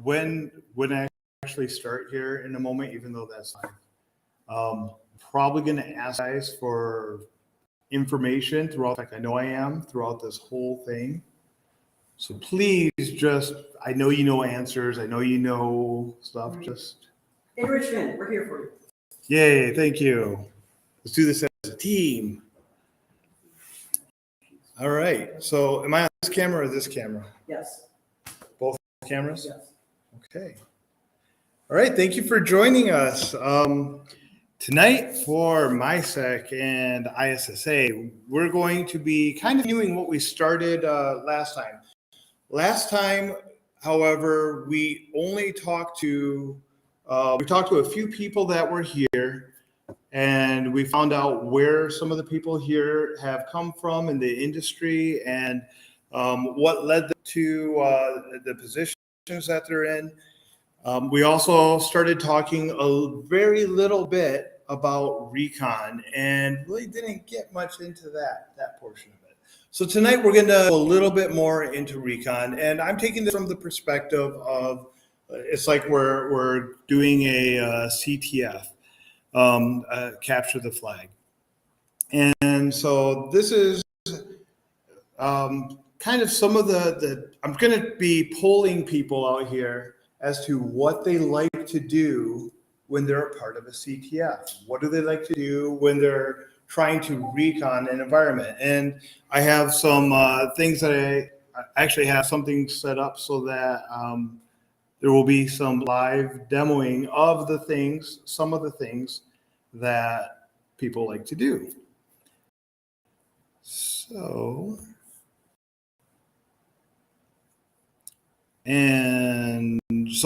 when I actually start here in a moment, even though that's probably going to ask guys for information throughout. In fact, I know I am throughout this whole thing. So please just, I know you know answers. I know you know stuff. Just. Hey, Richmond, we're here for you. Yay, thank you. Let's do this as a team. All right. So am I on this camera or this camera? Yes. Both cameras? Yes. Okay. All right. Thank you for joining us. Tonight for MySec and ISSA, we're going to be kind of doing what we started last time. Last time, however, we only talked to a few people that were here, and we found out where some of the people here have come from in the industry and what led them to the positions that they're in. We also started talking a very little bit about recon and really didn't get much into that portion of it. So tonight we're going to go a little bit more into recon, and I'm taking this from the perspective of it's like we're doing a CTF, capture the flag. And so this is kind of some of the I'm going to be polling people out here as to what they like to do when they're a part of a CTF. What do they like to do when they're trying to recon an environment? And I have some things that I actually have something set up so that there will be some live demoing of the things, some of the things that people like to do. So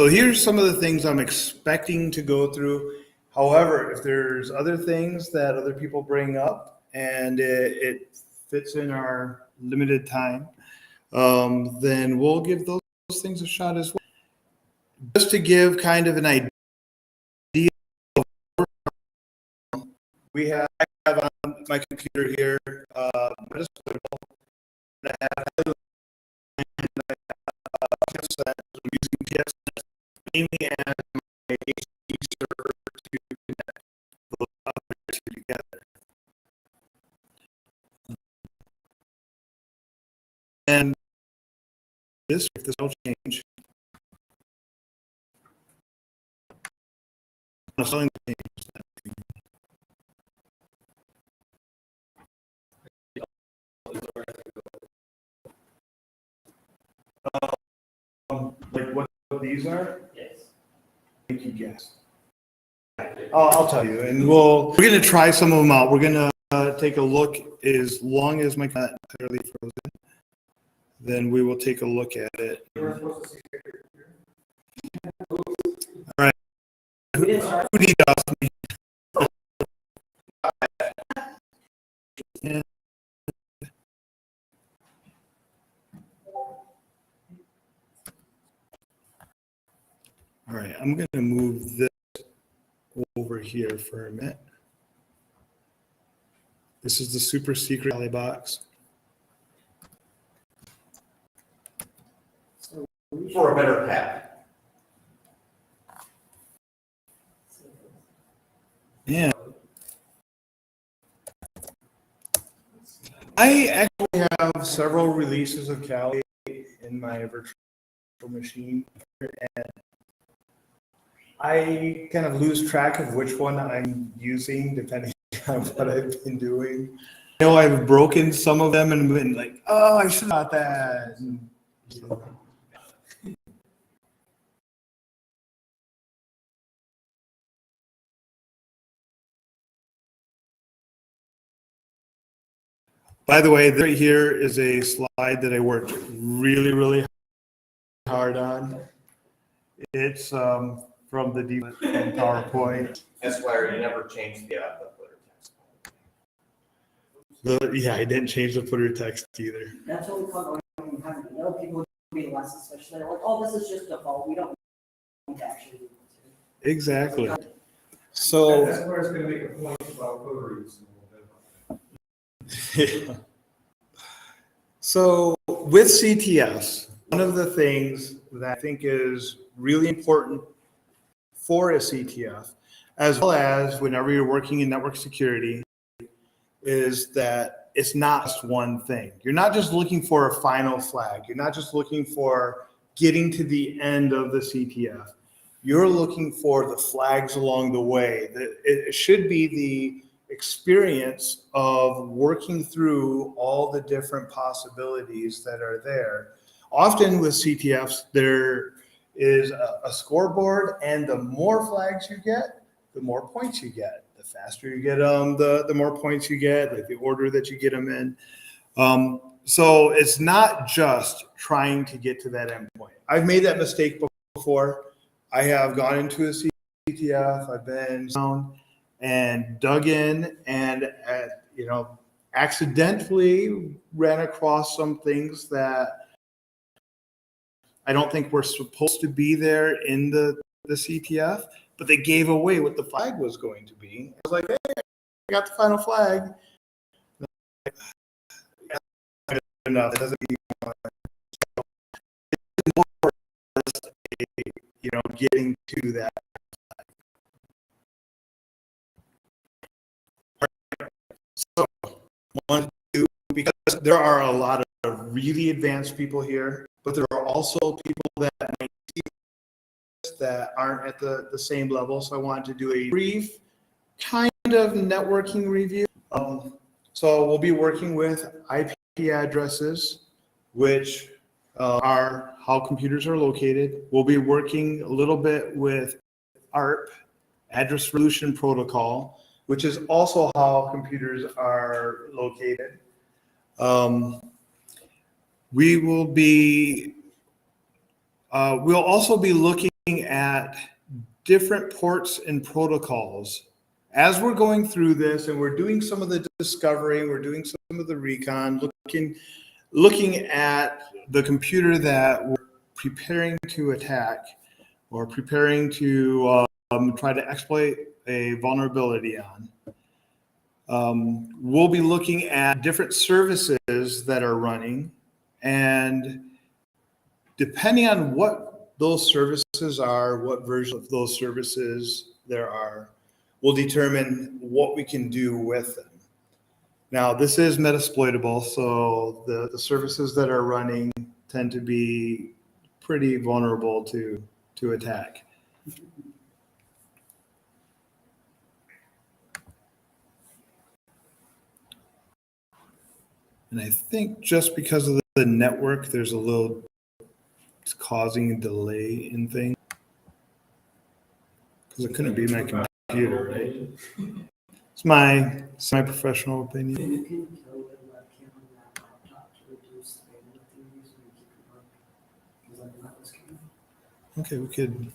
here's some of the things I'm expecting to go through. However, if there's other things that other people bring up and it fits in our limited time, then we'll give those things a shot as well. Just to give kind of an idea of I have on my computer here, I have I'm using PSN mainly as my HTTP server to connect those other two together. And if this will change, I'm selling the change. Like what these are? Yes. I think you guess. I'll tell you, and we're going to try some of them out. We're going to take a look. As long as my not entirely frozen, then we will take a look at it. All right. Who need me? Yeah. All right, I'm going to move this over here for a minute. This is the super secret alley box. For a better path. Yeah. I actually have several releases of Kali in my virtual machine, and I kind of lose track of which one I'm using depending on what I've been doing. I know I've broken some of them and been like, oh, I should have thought that. So. By the way, right here is a slide that I worked really, really hard on. It's from the PowerPoint. That's why you never changed the footer text. Yeah, I didn't change the footer text either. That's what we call going having to know people read less, especially they're like, oh, this is just default. We don't need to actually do it. Exactly. So that's where it's going to make a point about footer use. So with CTFs, one of the things that I think is really important for a CTF, as well as whenever you're working in network security, is that it's not just one thing. You're not just looking for a final flag. You're not just looking for getting to the end of the CTF. You're looking for the flags along the way. It should be the experience of working through all the different possibilities that are there. Often with CTFs, there is a scoreboard, and the more flags you get, the more points you get. The faster you get them, the more points you get, like the order that you get them in. So it's not just trying to get to that endpoint. I've made that mistake before. I have gone into a CTF, I've been down and dug in and, accidentally ran across some things that I don't think were supposed to be there in the CTF, but they gave away what the flag was going to be. I was like, hey, I got the final flag. Enough. It doesn't mean getting to that. So, because there are a lot of really advanced people here, but there are also people that might see this that aren't at the same level. So I wanted to do a brief kind of networking review. So we'll be working with IP addresses, which are how computers are located. We'll be working a little bit with ARP, Address Resolution Protocol, which is also how computers are located. We'll also be looking at different ports and protocols. As we're going through this and we're doing some of the discovery, we're doing some of the recon, looking at the computer that we're preparing to attack or preparing to try to exploit a vulnerability on. We'll be looking at different services that are running, and depending on what those services are, what version of those services there are, will determine what we can do with them. Now, this is Metasploitable, so the services that are running tend to be pretty vulnerable to attack. And I think just because of the network, there's it's causing a delay in things. Because it couldn't be my computer, right? It's my professional opinion. You can kill the webcam on that laptop to reduce the bandwidth you're using and keep it running. Because I'm not this camera. Okay, we could.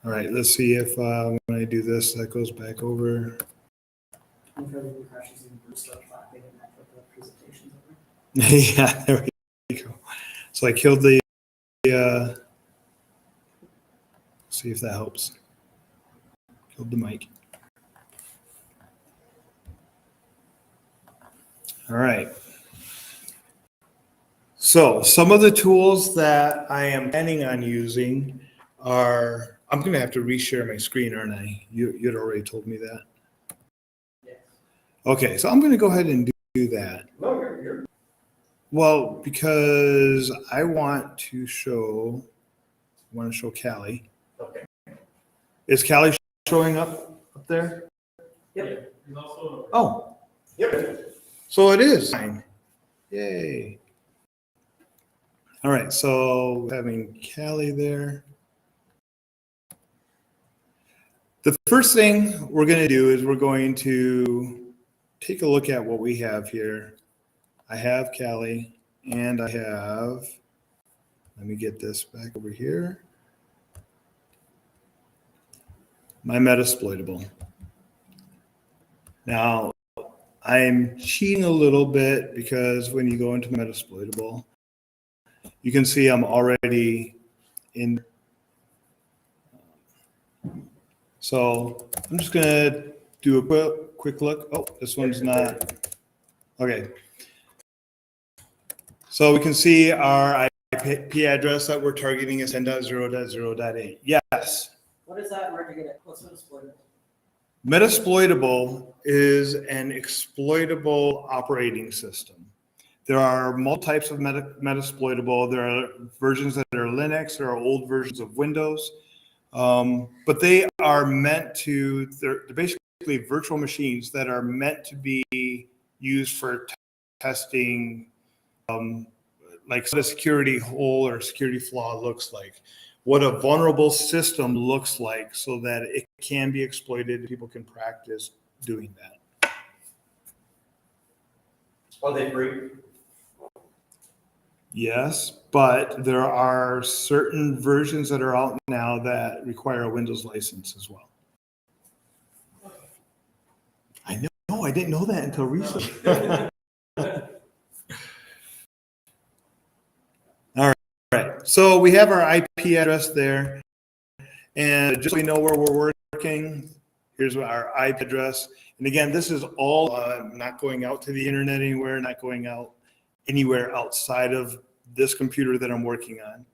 All right, let's see if when I do this, that goes back over. If everything crashes in, we'll start clapping and that put the presentations over. Yeah, there we go. So I killed the. See if that helps. Killed the mic. All right. So some of the tools that I am planning on using are, I'm going to have to reshare my screen, aren't I? You'd already told me that. Yes. Okay, so I'm going to go ahead and do that. No, you're. Well, because I want to show Callie. Okay. Is Callie showing up there? Yep. He's also. Oh, Yep. so it is. Fine. Yay. All right, so having Callie there. The first thing we're going to do is we're going to take a look at what we have here. I have Callie, and I have, let me get this back over here, my Metasploitable. Now, I'm cheating a little bit because when you go into Metasploitable, you can see I'm already in. So I'm just going to do a quick look. Oh, this one's not. Okay. So we can see our IP address that we're targeting is 10.0.0.8. Yes. What is that? Where'd you get it? What's exploitable? Metasploitable is an exploitable operating system. There are multiple types of Metasploitable. There are versions that are Linux, there are old versions of Windows, but they are meant to, they're basically virtual machines that are meant to be used for testing, like what a security hole or security flaw looks like, what a vulnerable system looks like so that it can be exploited. People can practice doing that. Are they free? Yes, but there are certain versions that are out now that require a Windows license as well. I know, I didn't know that until recently. All right, so we have our IP address there, and just so we know where we're working, here's our IP address. And again, this is all not going out to the internet anywhere, not going out anywhere outside of this computer that I'm working on.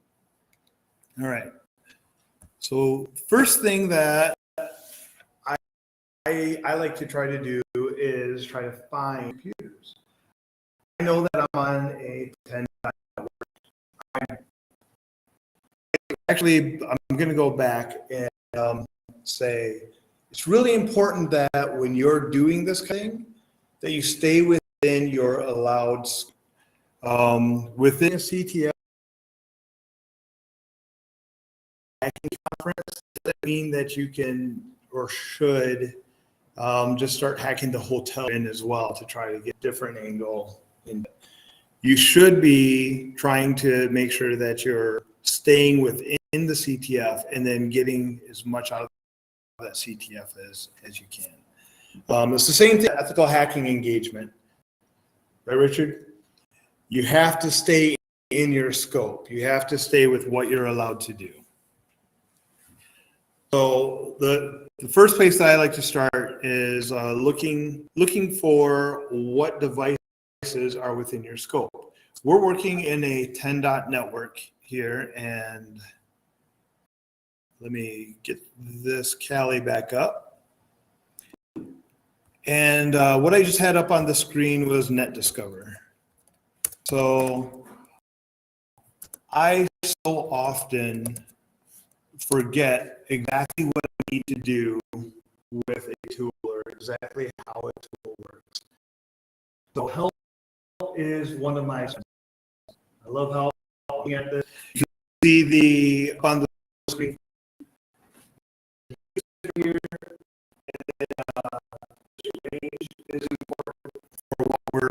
All right. So first thing that I like to try to do is try to find computers. I know that I'm on a 10. Actually, I'm going to go back and say it's really important that when you're doing this thing, that you stay within your allowed, within a CTF hacking conference. Doesn't mean that you can or should just start hacking the hotel in as well to try to get different angle. You should be trying to make sure that you're staying within the CTF and then getting as much out of that CTF as you can. It's the same thing, ethical hacking engagement, right, Richard? You have to stay in your scope. You have to stay with what you're allowed to do. So the first place that I like to start is looking for what devices are within your scope. We're working in a 10 dot network here, and let me get this Kali back up. And what I just had up on the screen was NetDiscover. So I so often forget exactly what I need to do with a tool or exactly how a tool works. So help is one of my, I love how looking at this. You can see on the screen here, and then range is important for what we're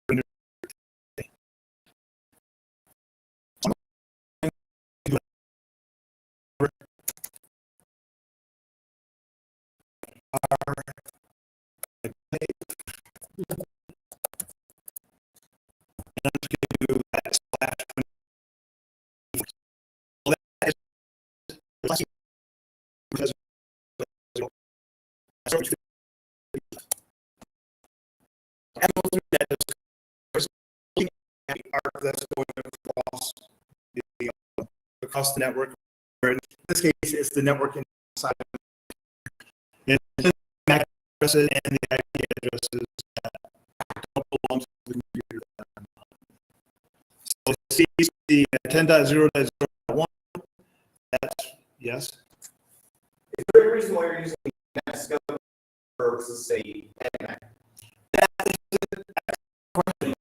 doing. That's going across the network. In this case, it's the network inside and the MAC addresses and the IP addresses that don't belong to the computer. So it sees the 10.0.0.1. That's yes. Is there a reason why you're using Netscope versus say NMAC? That is a question.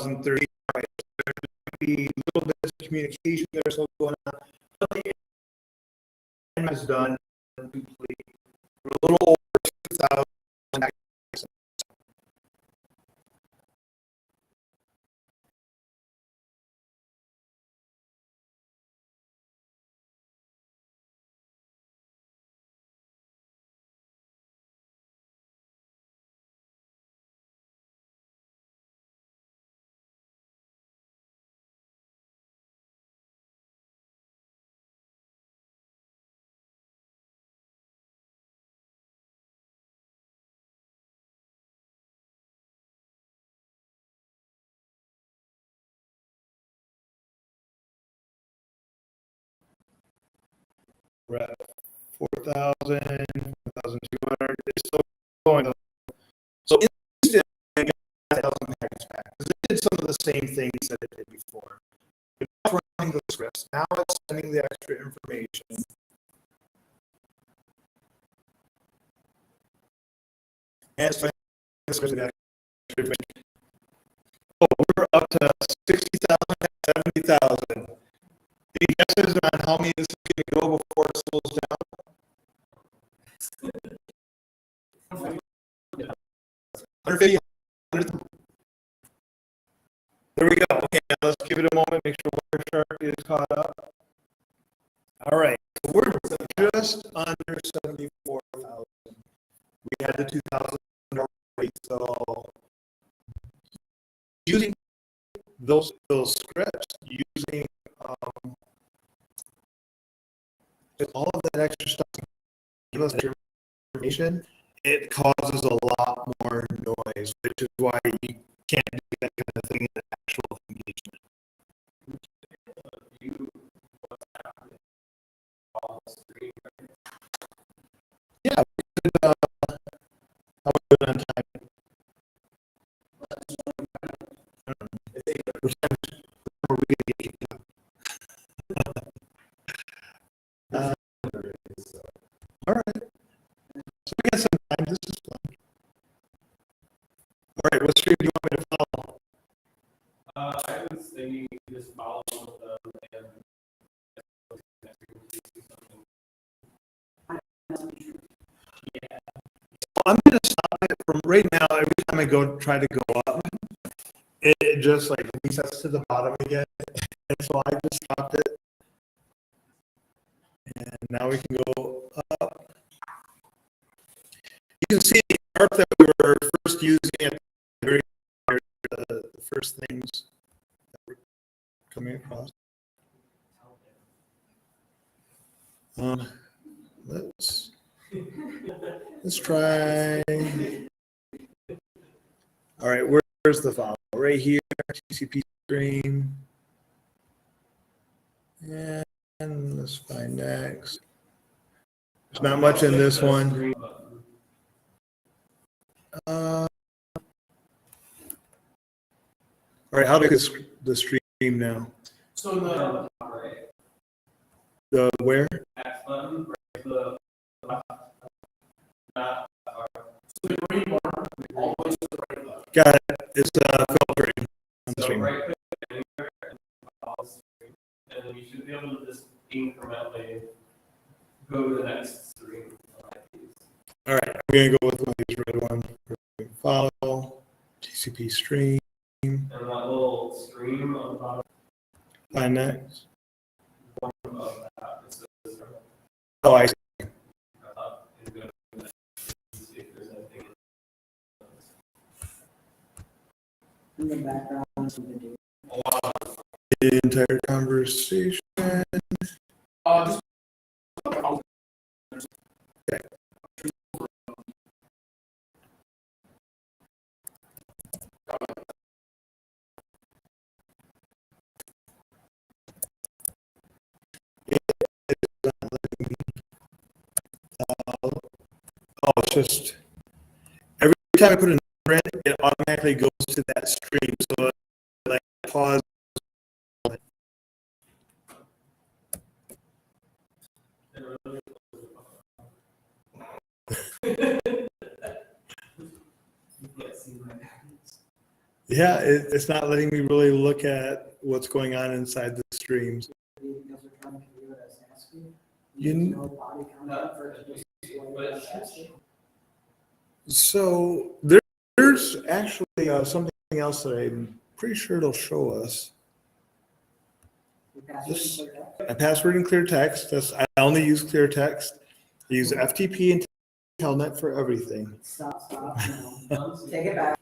2030. Right? There's going to be little bits of communication there still going on. But the end is done complete. We're a little over 2,000. We're at 4,000, 4,200. It's still going up. So instead of 1,000 packets back, because it did some of the same things that it did before. It's running the scripts. Now it's sending the extra information. And it's sending the extra information. Oh, we're up to 60,000, 70,000. Any guesses on how many this is going to go before it slows down? 150, 100. There we go. Okay, now let's give it a moment, make sure Wireshark is caught up. All right, so we're just under 74,000. We had the 2,000 already, so using those scripts, using all of that extra stuff to give us information, it causes a lot more noise, which is why you can't do that kind of thing in an actual engagement. Yeah, we could, how are we doing on time? What time are we going to get kicked out? All right. So we got some time. This is fun. All right, what stream do you want me to follow? I was thinking just follow with them and I'm going to stop it from right now. Every time I try to go up, it just like resets to the bottom again. And so I just stopped it. And now we can go up. You can see the chart that we were first using at the very the first things that were coming across. Let's try. All right, where's the file? Right here, TCP stream. And let's find next. There's not much in this one. All right, how big is the stream now? so the right The where? X button, right the not so the green bar all the way to the right left. Got it. It's filtering on the So stream. right click anywhere and follow the stream. And then you should be able to just incrementally go to the next stream. All right, I'm gonna go with one of these red ones. Follow TCP stream. And that little stream on the bottom Find next. of that, it says, Oh, I see. and go to the next, see if there's anything. In the background, some video. The entire conversation. Just Oh, it's just every time I put a number in, it automatically goes to that stream. So it, like pause. Yeah, it's not letting me really look at what's going on inside the streams. Because they're trying to view it as ASCII. You There's kn- no body content for it to display it as ASCII. So there's actually something else that I'm pretty sure it'll show us. Your password This- is like that. My password in clear text. I only use clear text. I use FTP and Telnet for everything. Stop, no. Take it back.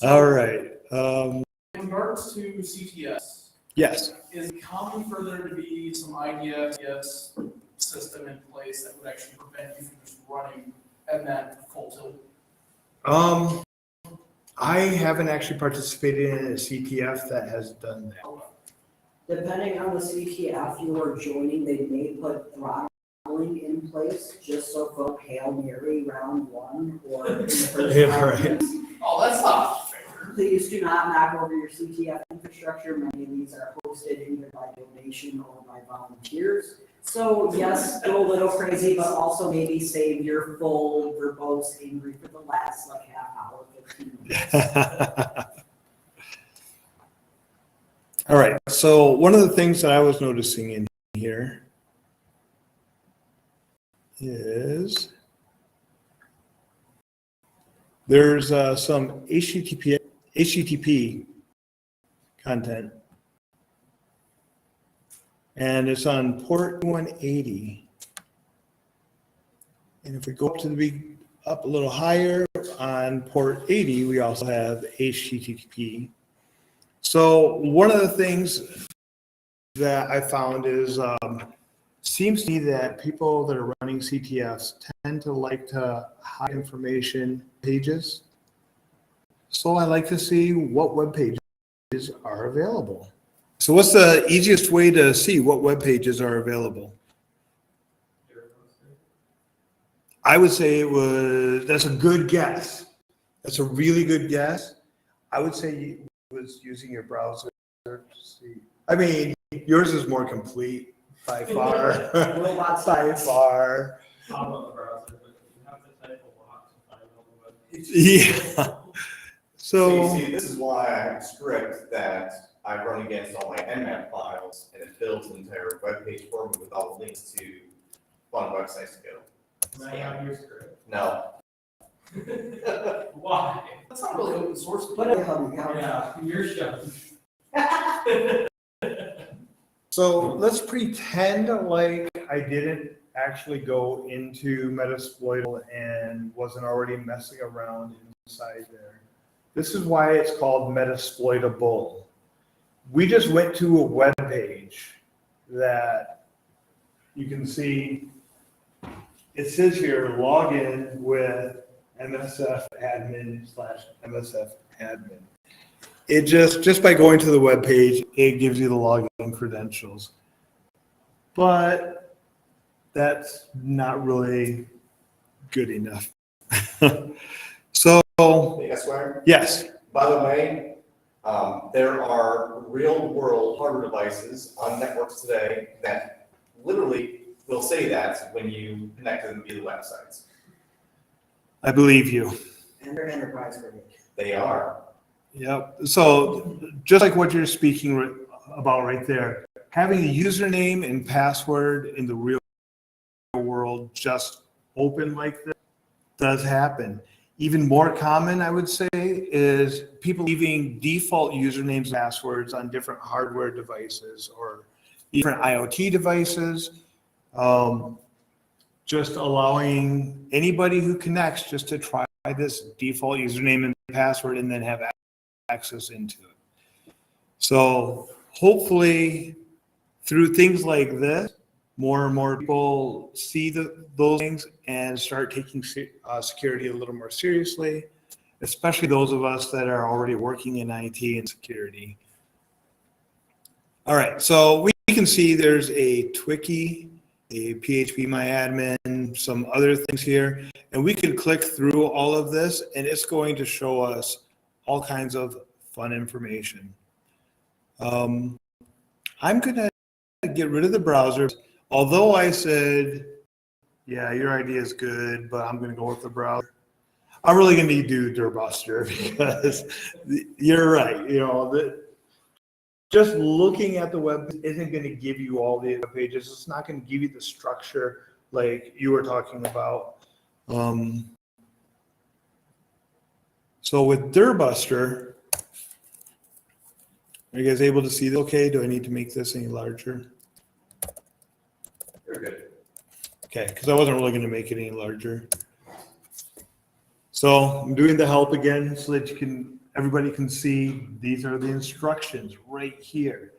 All right. In regards to CTS, Yes. is it common for there to be some IDS system in place that would actually prevent you from just running and then full tilt? I haven't actually participated in a CTF that has done that. Depending on the CTF you are joining, they may put throttling in place just so folk Hail Mary round one or in the first Yeah, 5 right. minutes. Oh, that's not fair. Please do not knock over your CTF infrastructure. Many of these are hosted either by donation or by volunteers. So yes, go a little crazy, but also maybe save your full verbose angry for the last like half hour, 15 minutes. All right. So one of the things that I was noticing in here is there's some HTTP content, and it's on port 180. And if we go up a little higher on port 80, we also have HTTP. So one of the things that I found is seems to me that people that are running CTFs tend to like to hide information pages. So I like to see what web pages are available. So what's the easiest way to see what web pages are available? I would say that's a good guess. That's a really good guess. I would say was using your browser to see. I mean, yours is more complete by far. Robot By science. far. Top of the browser, but you have to type a lot to find all the web pages. Yeah. So, See, this is why I have a script that I run against all my Nmap files, and it builds an entire web page for me with all the links to fun websites to go. Can I have your script? No. Why? That's not really open source. But Yeah, your show. so let's pretend like I didn't actually go into Metasploit and wasn't already messing around inside there. This is why it's called Metasploitable. We just went to a web page that you can see. It says here, log in with MSFadmin/MSFadmin. It just by going to the web page, it gives you the login credentials. But that's not really good enough. So, Yes, Wayne? yes, By the way, there are real world hardware devices on networks today that literally will say that when you connect to them via the websites. I believe you. And they're enterprise grade. They are. Yep. So just like what you're speaking about right there, having a username and password in the real world just open like this does happen. Even more common, I would say, is people leaving default usernames and passwords on different hardware devices or different IoT devices. Just allowing anybody who connects just to try this default username and password and then have access into it. So hopefully through things like this, more and more people see those things and start taking security a little more seriously, especially those of us that are already working in IT and security. All right, so we can see there's a Twiki, a phpMyAdmin, some other things here, and we could click through all of this and it's going to show us all kinds of fun information. I'm gonna get rid of the browser. Although I said, yeah, your idea is good, but I'm gonna go with the browser. I'm really going to do Durbuster because you're right. You know, just looking at the web isn't going to give you all the pages. It's not going to give you the structure like you were talking about. So with Durbuster, are you guys able to see this okay? Do I need to make this any larger? You're good. Okay, because I wasn't really going to make it any larger. So I'm doing the help again so that everybody can see these are the instructions right here.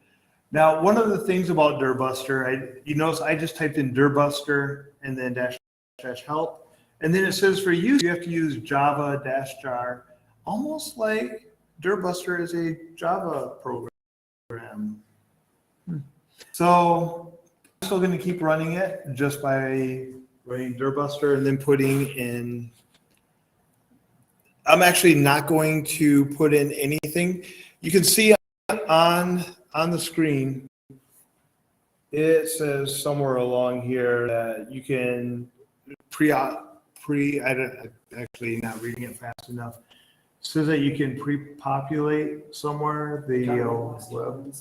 Now, one of the things about Durbuster, you notice I just typed in Durbuster and then dash help. And then it says for use, you have to use Java -jar, almost like Durbuster is a Java program. So I'm still going to keep running it just by running Durbuster and then putting in. I'm actually not going to put in anything. You can see on the screen, it says somewhere along here that you can actually not reading it fast enough. It says that you can pre-populate somewhere the web.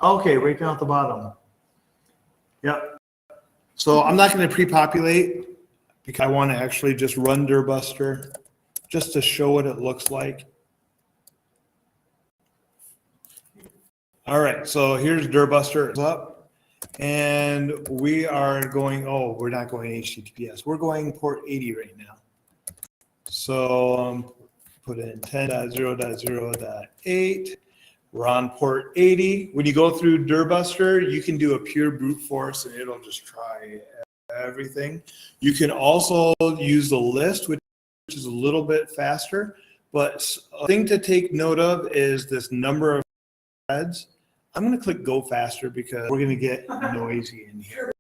Okay, right down at the bottom. Yep. So I'm not going to pre-populate because I want to actually just run Durbuster just to show what it looks like. All right, so here's Durbuster up, and we are going, we're not going HTTPS. We're going port 80 right now. So put in 10.0.0.8. We're on port 80. When you go through Durbuster, you can do a pure brute force, and it'll just try everything. You can also use the list, which is a little bit faster, but a thing to take note of is this number of threads. I'm going to click go faster because we're going to get noisy in here.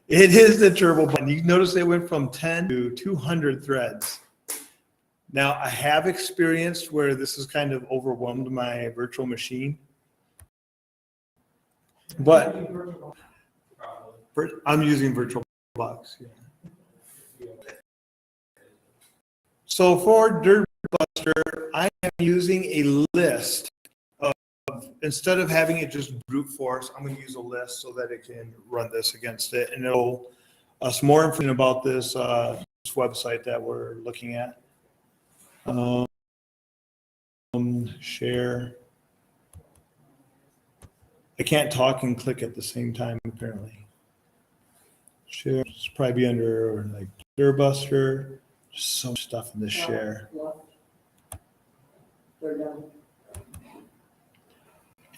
It is the turbo button. You notice they went from 10 to 200 threads. Now, I have experienced where this has kind of overwhelmed my virtual machine, but I'm using VirtualBox. Yeah. So for Durbuster, I am using a list of, instead of having it just brute force, I'm going to use a list so that it can run this against it. And it'll some more information about this website that we're looking at. Share. I can't talk and click at the same time, apparently. Share. It's probably under like Durbuster. So much stuff in this share.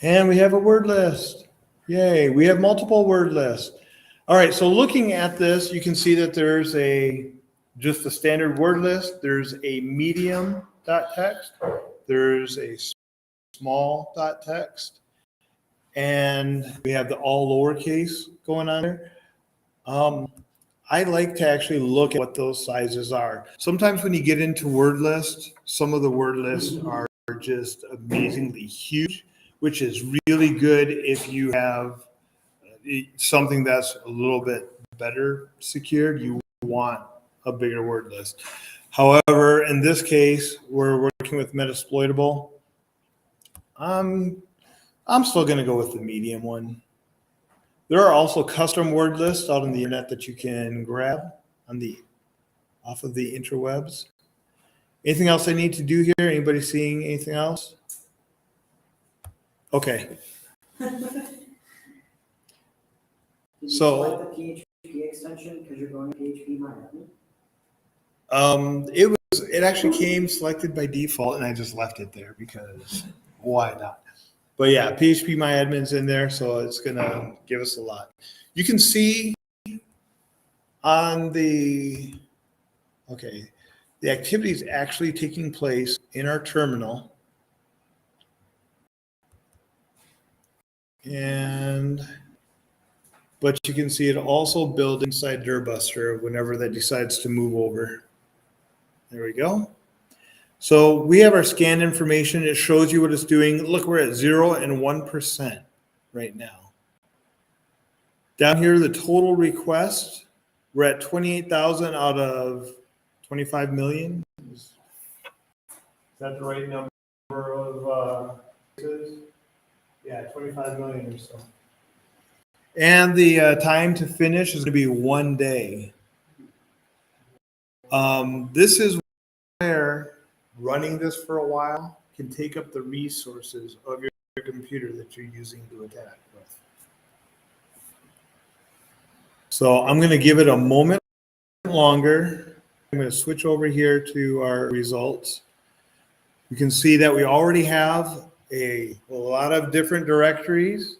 And we have a word list. Yay, we have multiple word lists. All right, so looking at this, you can see that there's just a standard word list. There's a medium.txt. There's a small.txt. And we have the all lowercase going on there. I like to actually look at what those sizes are. Sometimes when you get into word lists, some of the word lists are just amazingly huge, which is really good if you have something that's a little bit better secured. You want a bigger word list. However, in this case, we're working with Metasploitable. I'm still going to go with the medium one. There are also custom word lists out on the internet that you can grab off of the interwebs. Anything else I need to do here? Anybody seeing anything else? Okay. Did you So- select the PHP extension because you're going to PHP MyAdmin? It actually came selected by default, and I just left it there because why not? But yeah, PHP MyAdmin's in there, so it's gonna give us a lot. You can see on the activity is actually taking place in our terminal. But you can see it also built inside Durbuster whenever that decides to move over. There we go. So we have our scan information. It shows you what it's doing. Look, we're at 0 and 1% right now. Down here, the total request, we're at 28,000 out of 25 million? Is that the right number of cases? Yeah, 25 million or so. And the time to finish is going to be 1 day. This is where running this for a while can take up the resources of your computer that you're using to attack with. So I'm going to give it a moment longer. I'm going to switch over here to our results. You can see that we already have a lot of different directories,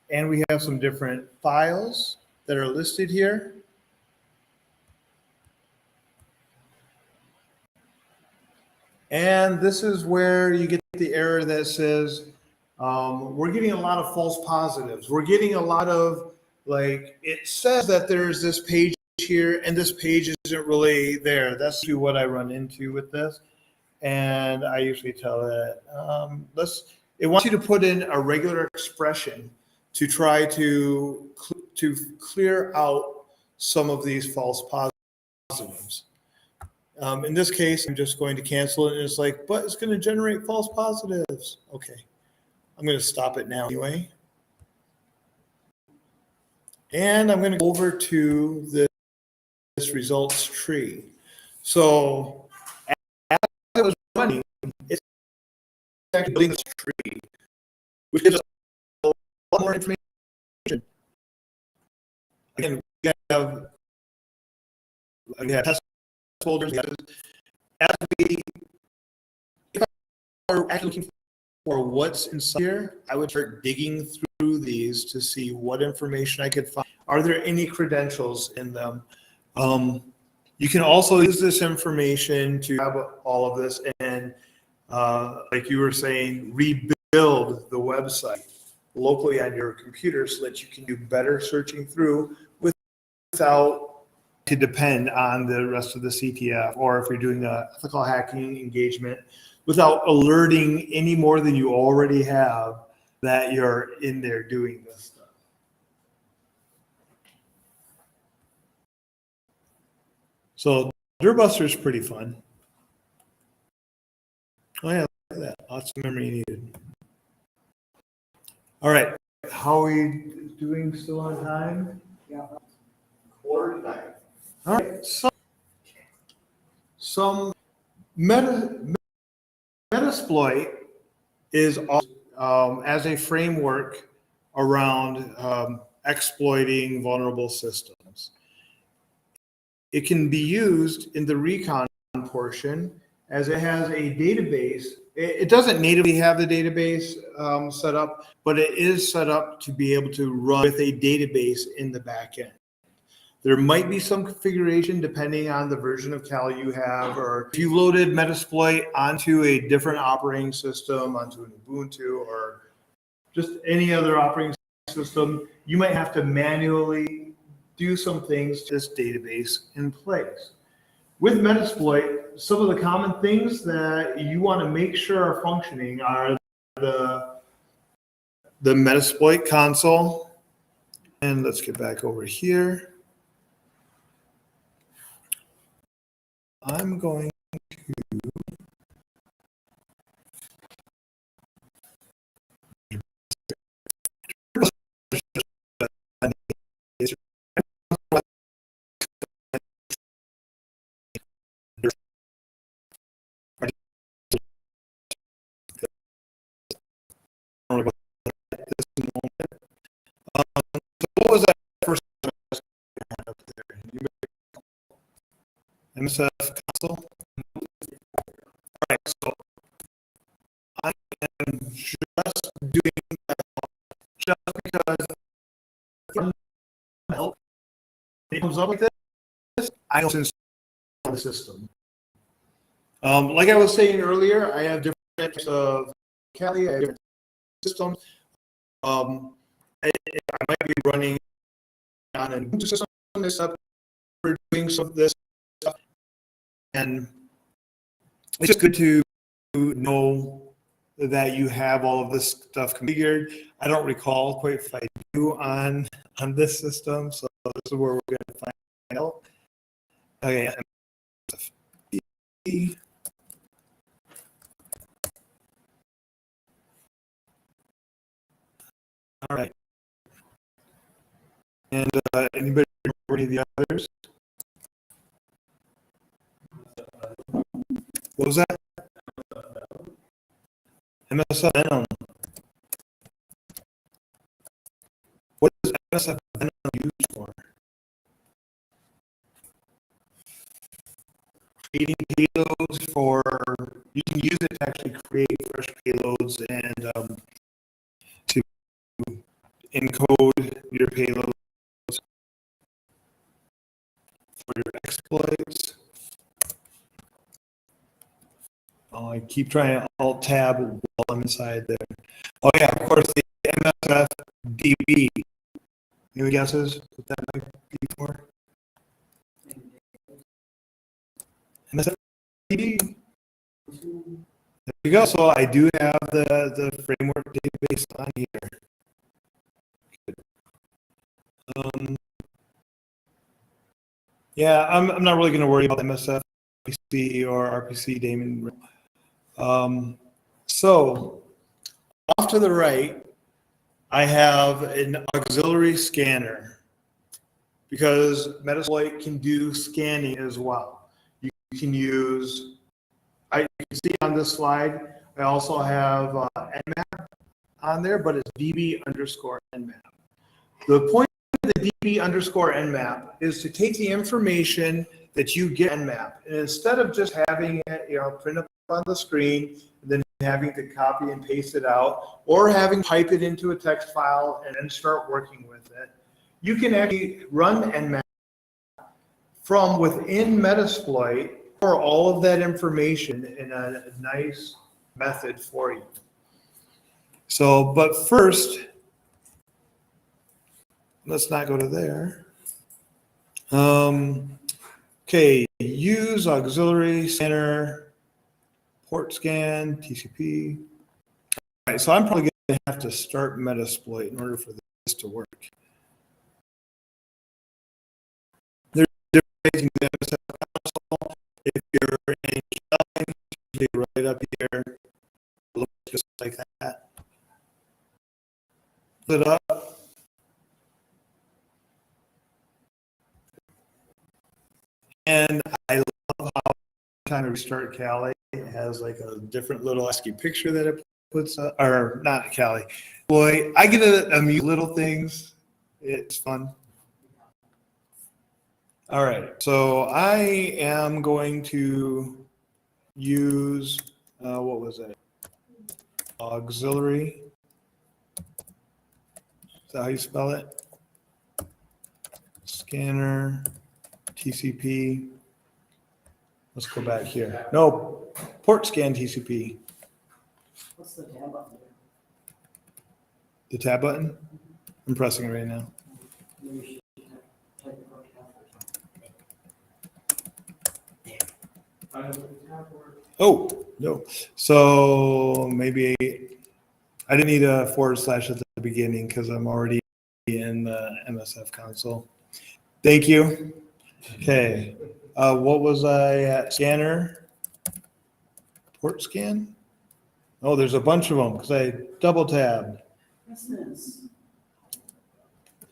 and we have some different files that are listed here. And this is where you get the error that says, we're getting a lot of false positives. We're getting a lot of, like, it says that there's this page here and this page isn't really there. That's what I run into with this. And I usually tell it, it wants you to put in a regular expression to try to clear out some of these false positives. In this case, I'm just going to cancel it, and it's like, but it's going to generate false positives. Okay, I'm going to stop it now anyway. And I'm going to go over to this results tree. So as it was running, it's actually building this tree, which gives us a lot more information. Again, we have test folders. As we are actually looking for what's inside here, I would start digging through these to see what information I could find. Are there any credentials in them? You can also use this information to have all of this and, like you were saying, rebuild the website locally on your computer so that you can do better searching through without to depend on the rest of the CTF, or if you're doing a ethical hacking engagement, without alerting any more than you already have that you're in there doing this stuff. So Dirtbuster is pretty fun. Oh yeah, look at that. Lots of memory needed. All right, how are we doing? Still on time? Yeah. 8:45. All right, so some Metasploit is as a framework around exploiting vulnerable systems. It can be used in the recon portion as it has a database. It doesn't natively have the database set up, but it is set up to be able to run with a database in the back end. There might be some configuration depending on the version of Kali you have, or if you loaded Metasploit onto a different operating system, onto an Ubuntu, or just any other operating system, you might have to manually do some things to this database in place. With Metasploit, some of the common things that you want to make sure are functioning are the Metasploit console. And let's get back over here. I'm going what was that first up there? MSF console? All right, so I am just doing that just because it comes up like this, I don't install the system. Like I was saying earlier, I have different types of Kali, I have different systems. I might be running on an Ubuntu system this up for doing some of this stuff, and it's just good to know that you have all of this stuff configured. I don't recall quite if I do on this system, so this is where we're going to find out. Okay, All right. And anybody remember any of the others? What was that? MSF Venom. What is MSF Venom used for? Creating payloads for, you can use it to actually create fresh payloads and to encode your payloads for your exploits. Oh, I keep trying to alt tab while I'm inside there. Oh yeah, of course, the MSF DB. Any guesses what that might be for? MSF DB. There you go. So I do have the framework database on here. Yeah, I'm not really going to worry about MSF, RPC, or RPC daemon. So off to the right, I have an auxiliary scanner because Metasploit can do scanning as well. You can use, you can see on this slide, I also have Nmap on there, but it's db_nmap. The point of the db_nmap is to take the information that you get Nmap, and instead of just having it, print up on the screen, and then having to copy and paste it out, or having to type it into a text file and then start working with it, you can actually run Nmap from within Metasploit for all of that information in a nice method for you. So, but first, let's not go to there. Okay, use auxiliary scanner, port scan, TCP. All right, so I'm probably going to have to start Metasploit in order for this to work. There's different ways you can do MSF. If you're in Kelly, you can right up here, look just like that. Put it up. And I love how time to restart Kali, it has like a different little ASCII picture that it puts up, or not Kali. Boy, I get to amuse little things. It's fun. All right, so I am going to use, what was it? Auxiliary. Is that how you spell it? Scanner, TCP. Let's go back here. No, port scan TCP. What's the tab button? The tab button? I'm pressing it right now. Maybe you should type it out Oh, no. So maybe I didn't need a / at the beginning because I'm already in the MSF console. Thank you. Okay. What was I at? Scanner? Port scan? Oh, there's a bunch of them because I double tabbed. Christmas.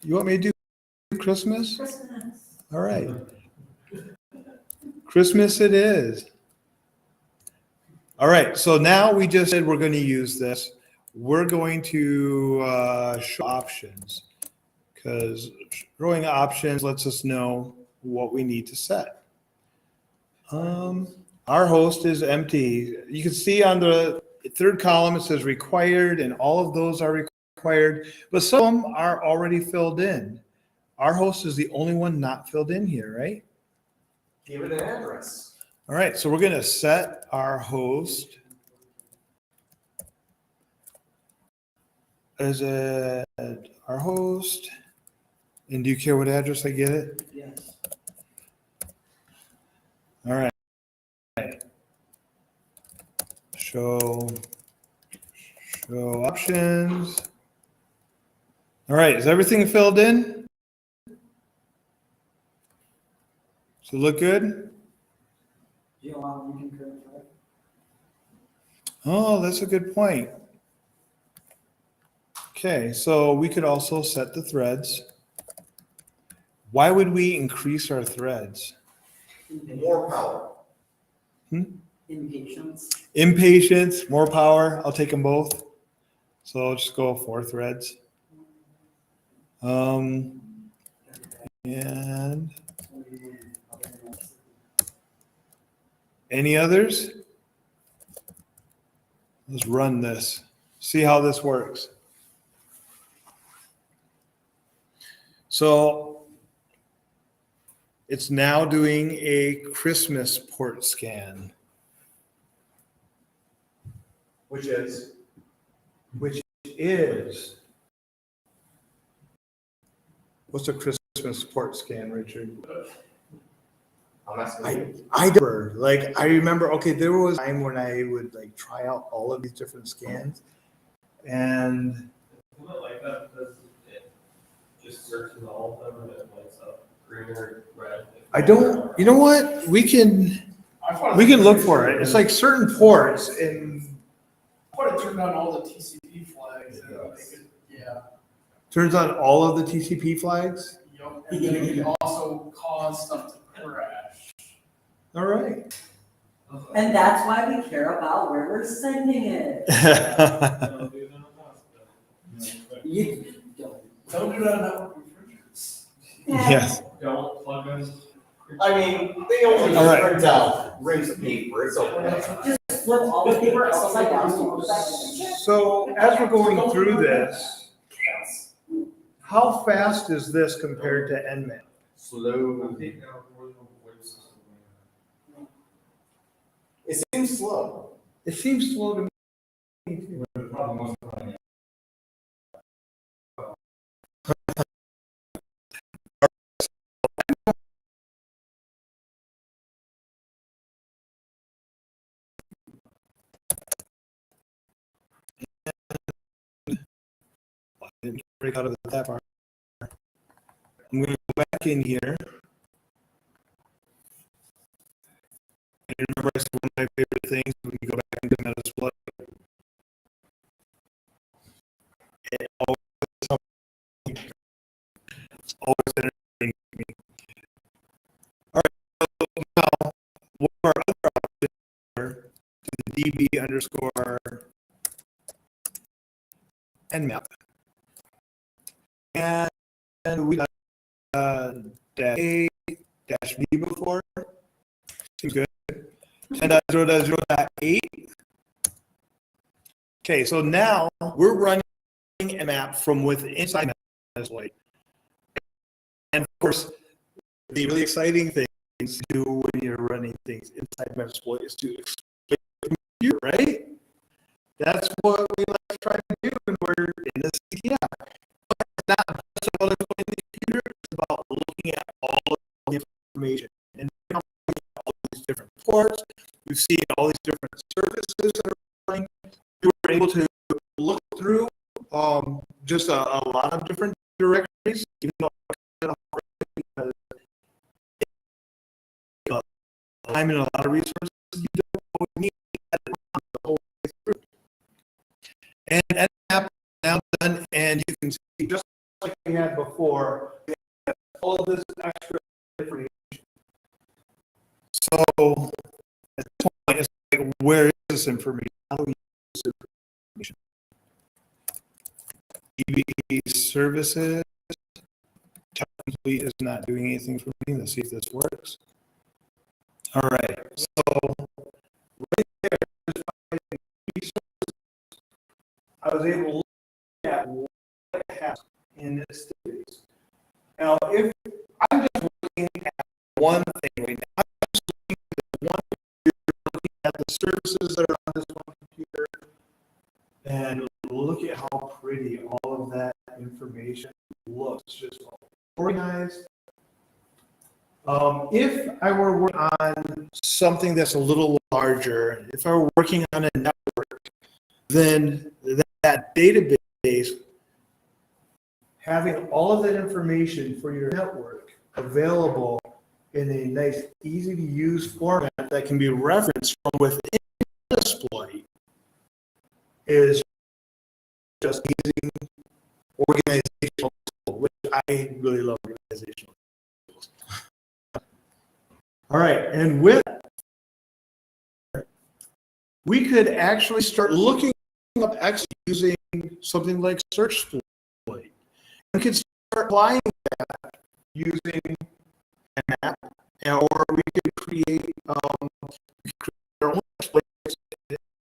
You want me to do Christmas? Christmas. All right. Christmas it is. All right, so now we just said we're going to use this. We're going to show options because showing options lets us know what we need to set. Our host is empty. You can see on the third column it says required, and all of those are required, but some of them are already filled in. Our host is the only one not filled in here, right? Give it an address. All right, so we're going to set our host as our host. And do you care what address I get it? Yes. All right. Show options. All right, is everything filled in? Does it look good? Do you allow one concurrent thread? Oh, that's a good point. Okay, so we could also set the threads. Why would we increase our threads? More power. Impatience. Impatience, more power. I'll take them both. So I'll just go 4 threads. And any others? Let's run this. See how this works. So it's now doing a Christmas port scan. Which is, What's a Christmas port scan, Richard? I'm asking you. I remember, I remember, okay, there was a time when I would try out all of these different scans, and Isn't it like that because it just searches all of them and it lights up green or red? I don't, you know what? We can look for it. It's like certain ports and I would have turned on all the TCP flags and they could, yeah. turns on all of the TCP flags. Yup, and then it could also cause stuff to crash. All right. And that's why we care about where we're sending it. Don't do that on us, but- You don't. Don't do that on network refrigerators. Yes. Don't plug in. I mean, they only All right. print out rings of paper, it's okay. Just flip all the paper upside down and put it back in. So as we're going through this, how fast is this compared to Nmap? Slow. It seems slow. It seems slow to me. I didn't break out of that part. I'm going to go back in here. And remember, I said one of my favorite things when you go back into Metasploit. It always, it's always entertaining to me. All right, so now, one of our other options are the DB underscore Nmap. And we got dash A dash B before. Seems good. 10.0.0.8. Okay, so now we're running a map from within inside Metasploit. And of course, the really exciting thing to do when you're running things inside Metasploit is to explain the computer, right? That's what we like to try to do when we're in the CTF. But it's not just about explaining the computer, it's about looking at all of the information and all these different ports. We've seen all these different services that are running. We were able to look through just a lot of different directories, even though because time and a lot of resources you don't always need the whole way through. And Nmap now done, and you can see just like we had before, we have all of this extra information. So at this point, it's like, where is this information? How do we use this information? DB services. Check complete is not doing anything for me. Let's see if this works. All right. So right there, I was able to look at what it has in this database. Now, if I'm just looking at one thing right now, I'm just looking at one computer, looking at the services that are on this one computer, and look at how pretty all of that information looks, just organized. If I were working on something that's a little larger, if I were working on a network, then that database, having all of that information for your network available in a nice, easy to use format that can be referenced from within the exploit is just using organizational tools, which I really love organizational tools. All right, and with that, we could actually start looking up X using something like search exploit. We could start applying that using an app, or we could create our own exploits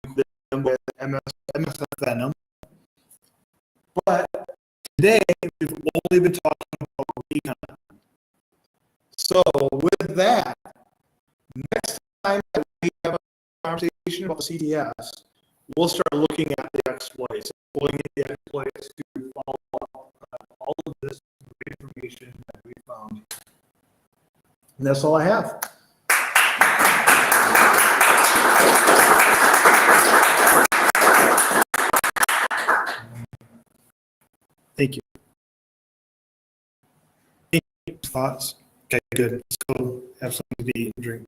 with MS Venom. But today, we've only been talking about recon. So with that, next time that we have a conversation about CTFs, we'll start looking at the exploits, pulling in the exploits to follow up all of this information that we found. And that's all I have. Thank you. Any thoughts? Okay, good. Let's go have something to eat and drink.